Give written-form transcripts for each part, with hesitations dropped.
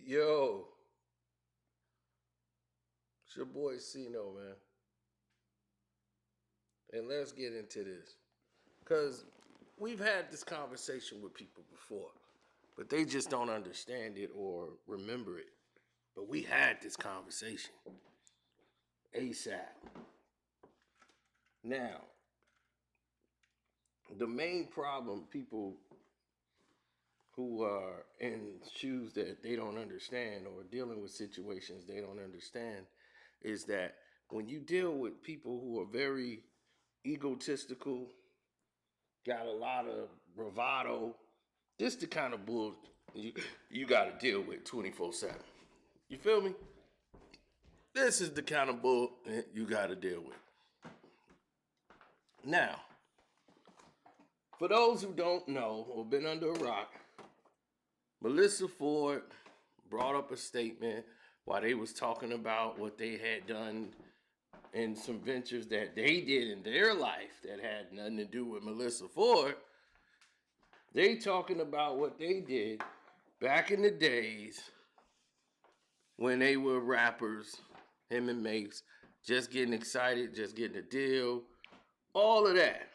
Yo, it's your boy Cino, man. And let's get into this. Because we've had this conversation with people before, but they just don't understand it or remember it. But we had this conversation ASAP. Now, the main problem people who are in shoes that they don't understand or dealing with situations they don't understand is that when you deal with people who are very egotistical, got a lot of bravado, this the kind of bull you got to deal with 24/7. You feel me? This is the kind of bull you got to deal with. Now, for those who don't know or been under a rock, Melyssa Ford brought up a statement while they was talking about what they had done in some ventures that they did in their life that had nothing to do with Melyssa Ford. They talking about what they did back in the days when they were rappers, him and Mase, just getting excited, just getting a deal, all of that.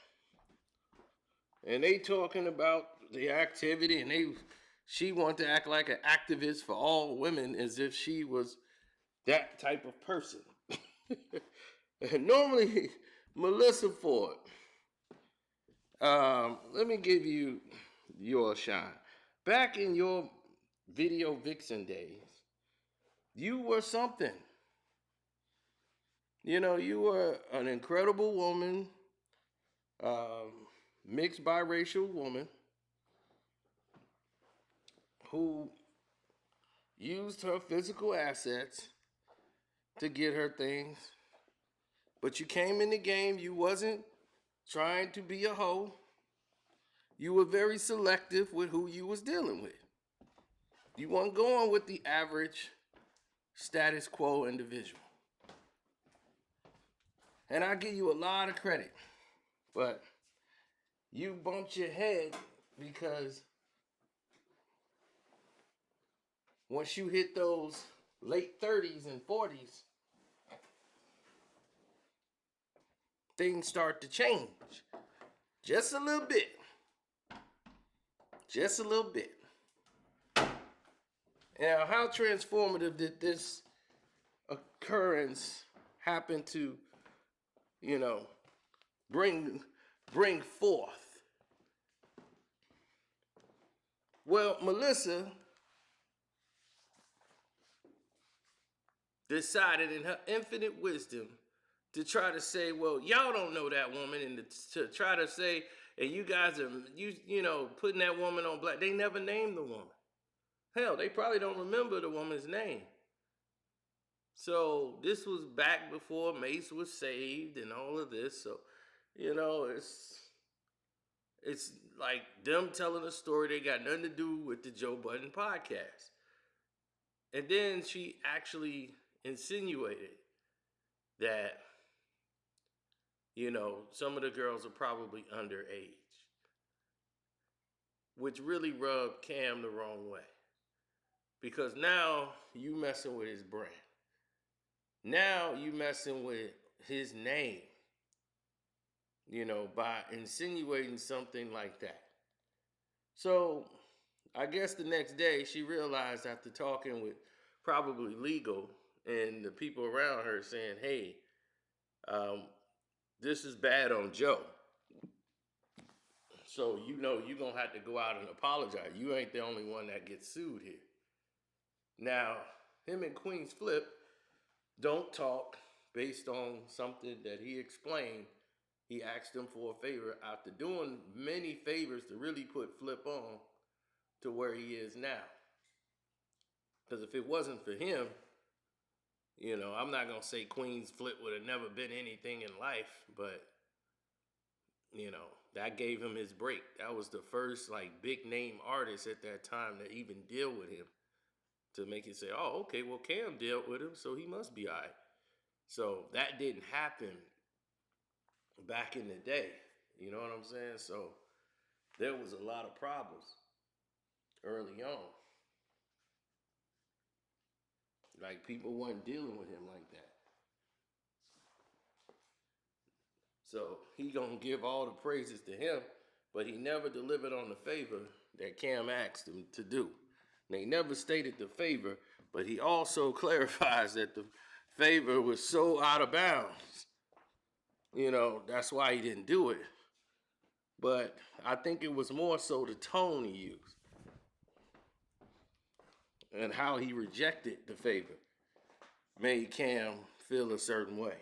And they talking about the activity, and she wanted to act like an activist for all women as if she was that type of person. And normally, Melyssa Ford, let me give you your shine. Back in your video vixen days, you were something. You know, you were an incredible woman, mixed biracial woman who used her physical assets to get her things. But you came in the game, you wasn't trying to be a hoe. You were very selective with who you was dealing with. You weren't going with the average status quo individual. And I give you a lot of credit, but you bumped your head because once you hit those late 30s and 40s, things start to change. Just a little bit. Just a little bit. Now, how transformative did this occurrence happen to, bring forth? Well, Melyssa decided in her infinite wisdom to try to say, well, y'all don't know that woman, and to try to say, and you guys are, putting that woman on black. They never named the woman. Hell, they probably don't remember the woman's name. So this was back before Mase was saved and all of this. So, it's like them telling a story they got nothing to do with the Joe Budden podcast. And then she actually insinuated that, some of the girls are probably underage, which really rubbed Cam the wrong way. Because now you messing with his brand. Now you messing with his name, by insinuating something like that. So I guess the next day she realized after talking with probably legal and the people around her saying, hey, this is bad on Joe. So you're going to have to go out and apologize. You ain't the only one that gets sued here. Now, him and Queen's Flip don't talk based on something that he explained. He asked him for a favor after doing many favors to really put Flip on to where he is now. Because if it wasn't for him, I'm not going to say Queen's Flip would have never been anything in life, but, that gave him his break. That was the first, big name artist at that time to even deal with him, to make it say, oh, okay, well, Cam dealt with him, so he must be all right. So that didn't happen back in the day. You know what I'm saying? So there was a lot of problems early on. Like people weren't dealing with him like that. So he gonna give all the praises to him, but he never delivered on the favor that Cam asked him to do. And he never stated the favor, but he also clarifies that the favor was so out of bounds. You know, that's why he didn't do it. But I think it was more so the tone he used and how he rejected the favor made Cam feel a certain way.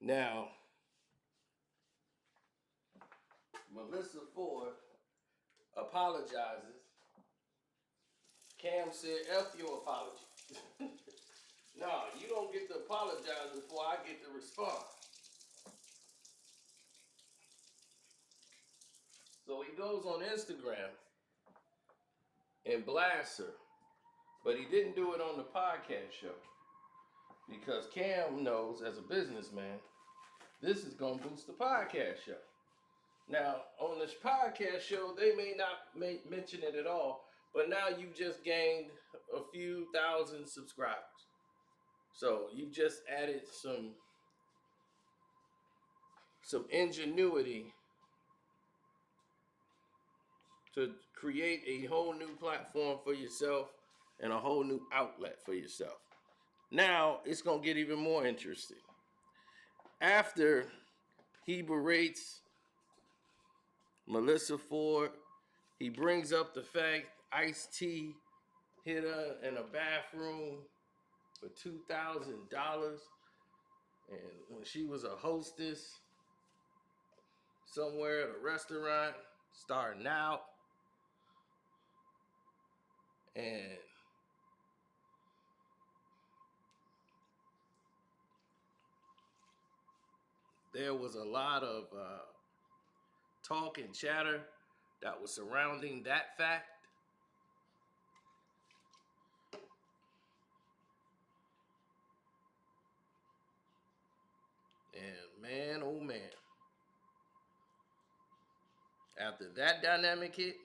Now, Melyssa Ford apologizes. Cam said, F your apology. No, you don't get to apologize before I get to respond. So he goes on Instagram and blasts her. But he didn't do it on the podcast show. Because Cam knows, as a businessman, this is going to boost the podcast show. Now, on this podcast show, they may not mention it at all, but now you've just gained a few thousand subscribers. So you've just added some ingenuity to create a whole new platform for yourself and a whole new outlet for yourself. Now, it's going to get even more interesting. After he berates Melyssa Ford, he brings up the fact Ice-T hit her in a bathroom for $2,000, and when she was a hostess somewhere at a restaurant starting out, and there was a lot of talk and chatter that was surrounding that fact. And man, oh man, after that dynamic hit,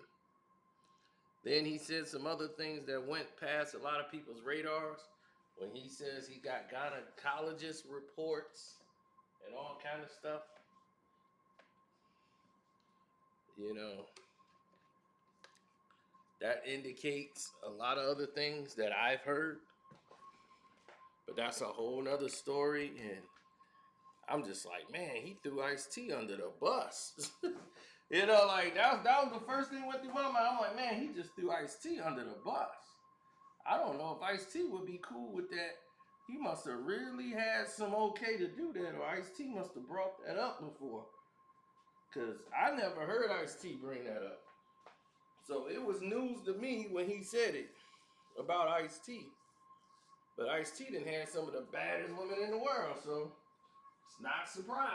then he said some other things that went past a lot of people's radars. When he says he got gynecologist reports and all kind of stuff. You know, that indicates a lot of other things that I've heard. But that's a whole nother story. And I'm just like, man, he threw Ice-T under the bus. You know, like that was the first thing that went through my mind. I'm like, man, he just threw Ice-T under the bus. I don't know if Ice-T would be cool with that. He must have really had some okay to do that, or Ice-T must have brought that up before. Because I never heard Ice-T bring that up. So it was news to me when he said it about Ice-T. But Ice-T done had some of the baddest women in the world, so it's not a surprise.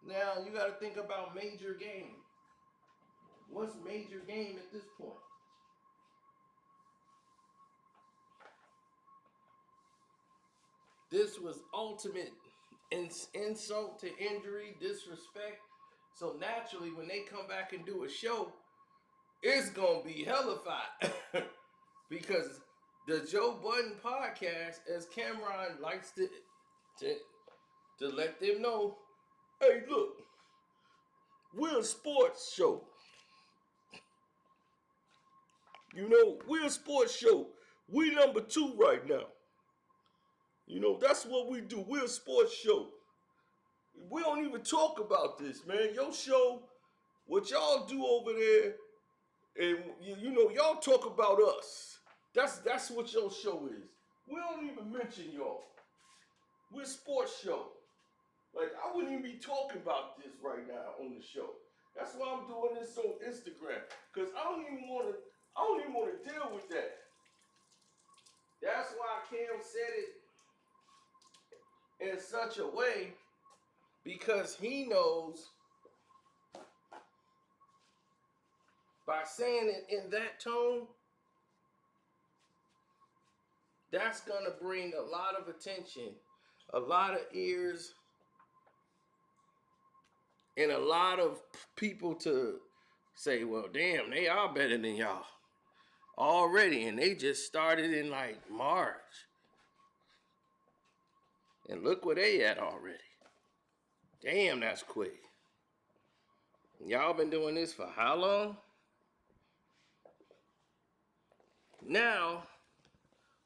Now you got to think about major game. What's major game at this point? This was ultimate insult to injury, disrespect. So naturally, when they come back and do a show, it's gonna be hellified. Because the Joe Budden podcast, as Camron likes to let them know, hey, look, we're a sports show. You know, we're a sports show. We number 2 right now. You know, that's what we do. We're a sports show. We don't even talk about this, man. Your show, what y'all do over there, and you know, y'all talk about us. That's what your show is. We don't even mention y'all. We're a sports show. Like, I wouldn't even be talking about this right now on the show. That's why I'm doing this on Instagram. Because I don't even want to deal with that. That's why Cam said it in such a way, because he knows by saying it in that tone, that's going to bring a lot of attention, a lot of ears and a lot of people to say, well, damn, they are better than y'all already, and they just started in like March, and look where they at already. Damn, that's quick. Y'all been doing this for how long? Now,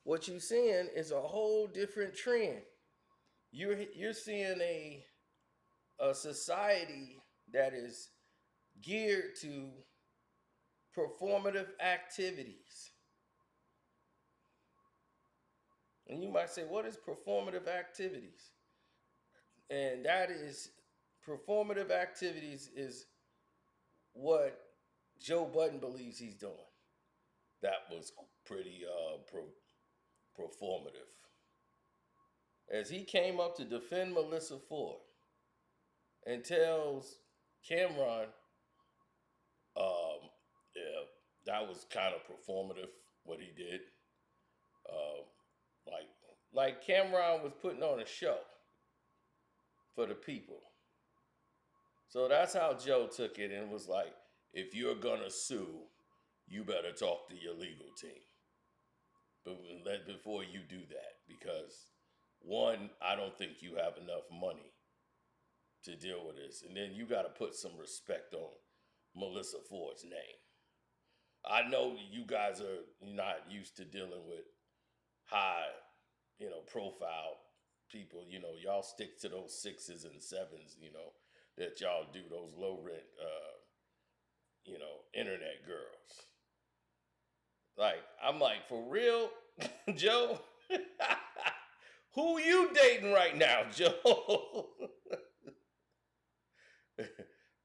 what you seeing is a whole different trend. You're seeing a society that is geared to performative activities. And you might say, what is performative activities? And that is performative activities is what Joe Budden believes he's doing. That was pretty performative. As he came up to defend Melyssa Ford and tells Camron, yeah, that was kind of performative what he did. Um, like Camron was putting on a show for the people. So that's how Joe took it and was like, if you're gonna sue, you better talk to your legal team. But before you do that, because one, I don't think you have enough money to deal with this, and then you got to put some respect on Melyssa Ford's name. I know you guys are not used to dealing with high, profile people. Y'all stick to those sixes and sevens. That y'all do, those low rent, internet girls. Like, I'm like, for real, Joe? Who you dating right now, Joe?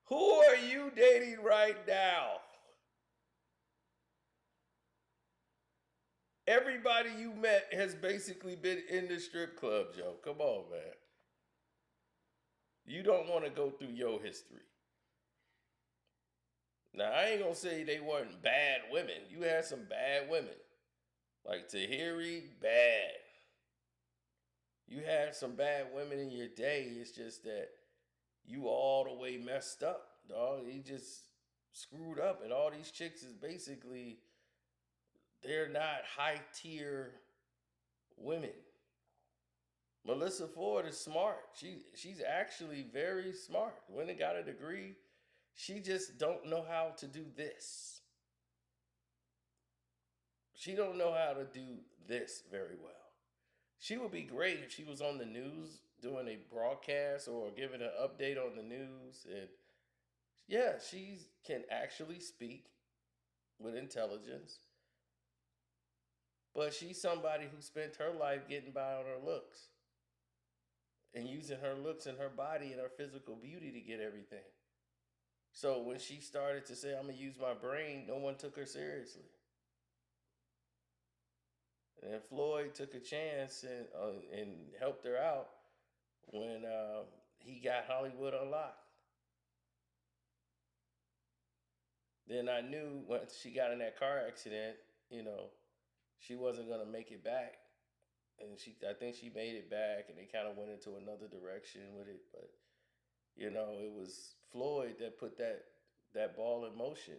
Who are you dating right now? Everybody you met has basically been in the strip club, Joe. Come on, man. You don't want to go through your history. Now, I ain't going to say they weren't bad women. You had some bad women. Like Tahiri, bad. You had some bad women in your day. It's just that you all the way messed up, dog. You just screwed up. And all these chicks is basically, they're not high tier women. Melyssa Ford is smart. She's actually very smart. When it got a degree, she just don't know how to do this. She don't know how to do this very well. She would be great if she was on the news doing a broadcast or giving an update on the news. And yeah, she can actually speak with intelligence. But she's somebody who spent her life getting by on her looks and using her looks and her body and her physical beauty to get everything. So when she started to say, I'm going to use my brain, no one took her seriously. And Floyd took a chance and helped her out when he got Hollywood Unlocked. Then I knew once she got in that car accident, she wasn't going to make it back. And I think she made it back, and they kind of went into another direction with it. But it was Floyd that put that ball in motion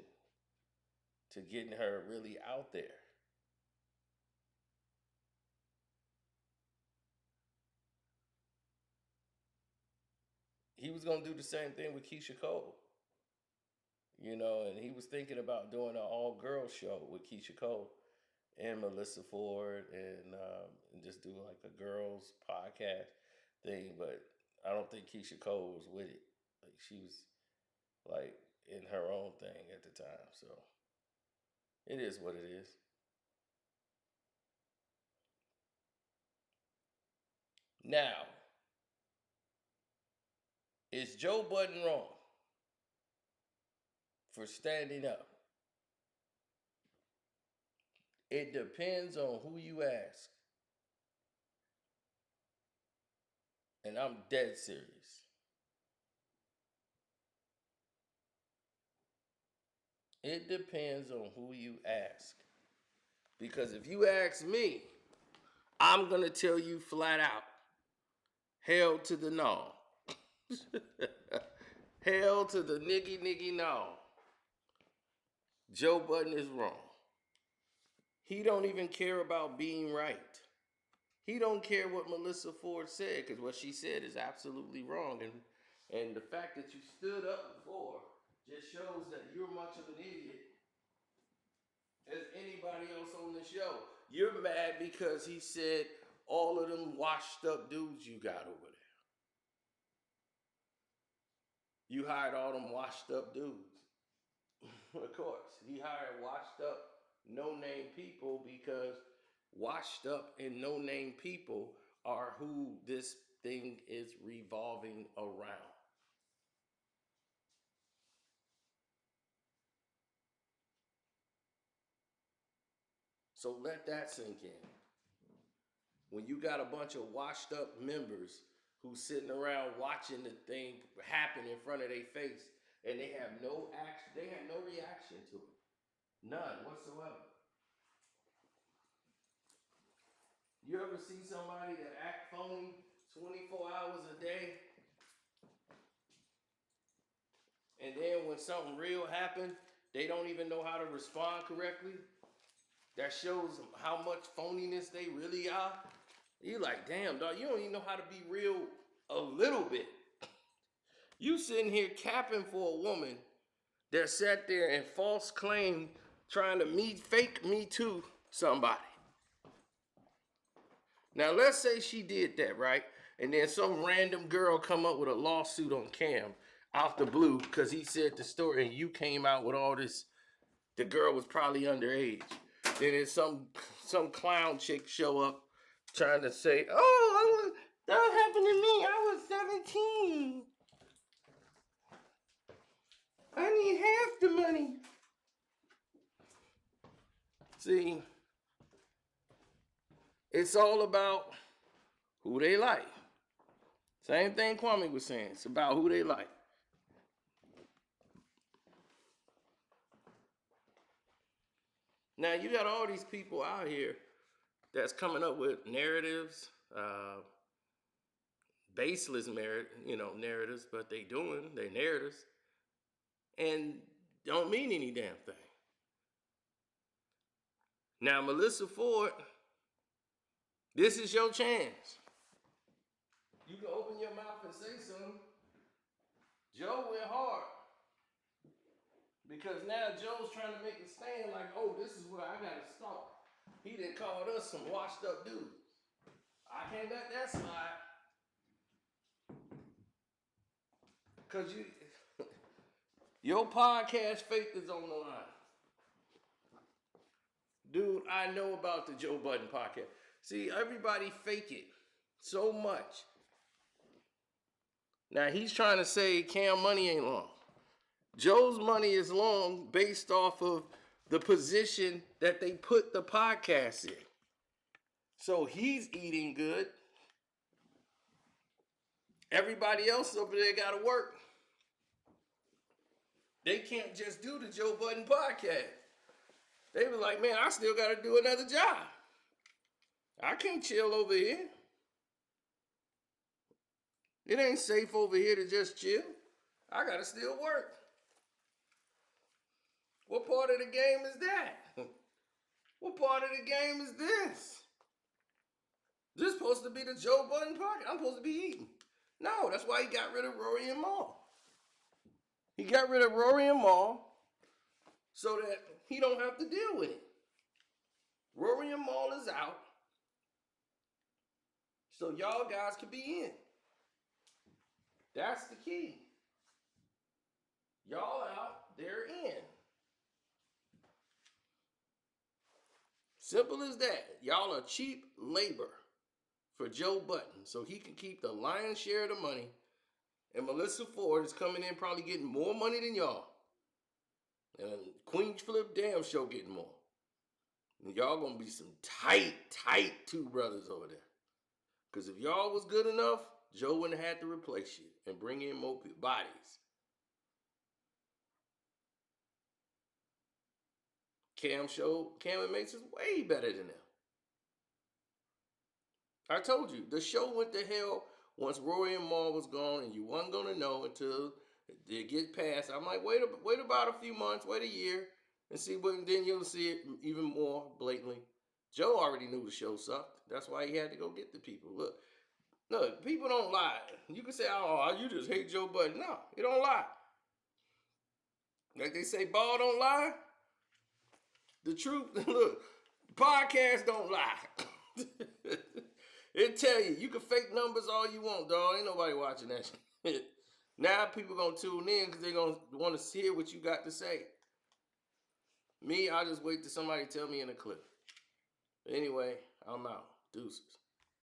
to getting her really out there. He was gonna do the same thing with Keisha Cole, and he was thinking about doing an all-girls show with Keisha Cole and Melyssa Ford, and just do like a girls podcast thing. But I don't think Keisha Cole was with it. Like, she was like in her own thing at the time. So it is what it is. Now, is Joe Budden wrong for standing up? It depends on who you ask. And I'm dead serious. It depends on who you ask. Because if you ask me, I'm going to tell you flat out, hell to the no. Hell to the niggy no. Joe Budden is wrong. He don't even care about being right. He don't care what Melyssa Ford said, because what she said is absolutely wrong. And the fact that you stood up before just shows that you're much of an idiot as anybody else on the show. You're mad because he said all of them washed up dudes you got over there. You hired all them washed up dudes. Of course, he hired washed up, no-name people because washed up and no-name people are who this thing is revolving around. So let that sink in. When you got a bunch of washed up members who's sitting around watching the thing happen in front of their face and they have no action, they have no reaction to it. None whatsoever. You ever see somebody that act phony 24 hours a day, and then when something real happens, they don't even know how to respond correctly? That shows how much phoniness they really are. You like, damn, dog, you don't even know how to be real a little bit. You sitting here capping for a woman that sat there and false claim trying to fake me too somebody. Now let's say she did that, right? And then some random girl come up with a lawsuit on Cam out the blue because he said the story and you came out with all this. The girl was probably underage. Then there's some clown chick show up trying to say, "Oh, that happened to me. I was 17. I need half the money." See, it's all about who they like. Same thing Kwame was saying. It's about who they like. Now you got all these people out here that's coming up with narratives, baseless narratives, but they narratives, and don't mean any damn thing. Now Melyssa Ford, this is your chance. You can open your mouth and say something. Joe went hard. Because now Joe's trying to make a stand like, oh, this is where I gotta start. He done called us some washed up dudes. I can't let that slide. Cause your podcast faith is on the line. Dude, I know about the Joe Budden podcast. See, everybody fake it so much. Now he's trying to say Cam money ain't long. Joe's money is long based off of the position that they put the podcast in. So he's eating good. Everybody else over there got to work. They can't just do the Joe Budden podcast. They were like, man, I still got to do another job. I can't chill over here. It ain't safe over here to just chill. I got to still work. What part of the game is that? What part of the game is this? This is supposed to be the Joe Budden podcast. I'm supposed to be eating. No, that's why he got rid of Rory and Mal. He got rid of Rory and Mal so that he don't have to deal with it. Rory and Mal is out, so y'all guys can be in. That's the key. Y'all out, they're in. Simple as that. Y'all are cheap labor for Joe Budden, so he can keep the lion's share of the money. And Melyssa Ford is coming in probably getting more money than y'all. And Queen Flip Damn Show getting more. And y'all gonna be some tight two brothers over there. Because if y'all was good enough, Joe wouldn't have had to replace you and bring in more bodies. Cam and Mase is way better than them. I told you, the show went to hell once Rory and Mal was gone, and you wasn't gonna know until It gets passed. I'm like, wait about a few months, wait a year, and see what. And then you'll see it even more blatantly. Joe already knew the show sucked. That's why he had to go get the people. Look, people don't lie. You can say, oh, you just hate Joe Budden. No, he don't lie. Like they say, ball don't lie. The truth, look, podcasts don't lie. It tell you can fake numbers all you want, dog. Ain't nobody watching that shit. Now people gonna tune in because they gonna want to hear what you got to say. Me, I just wait till somebody tell me in a clip. Anyway, I'm out. Deuces.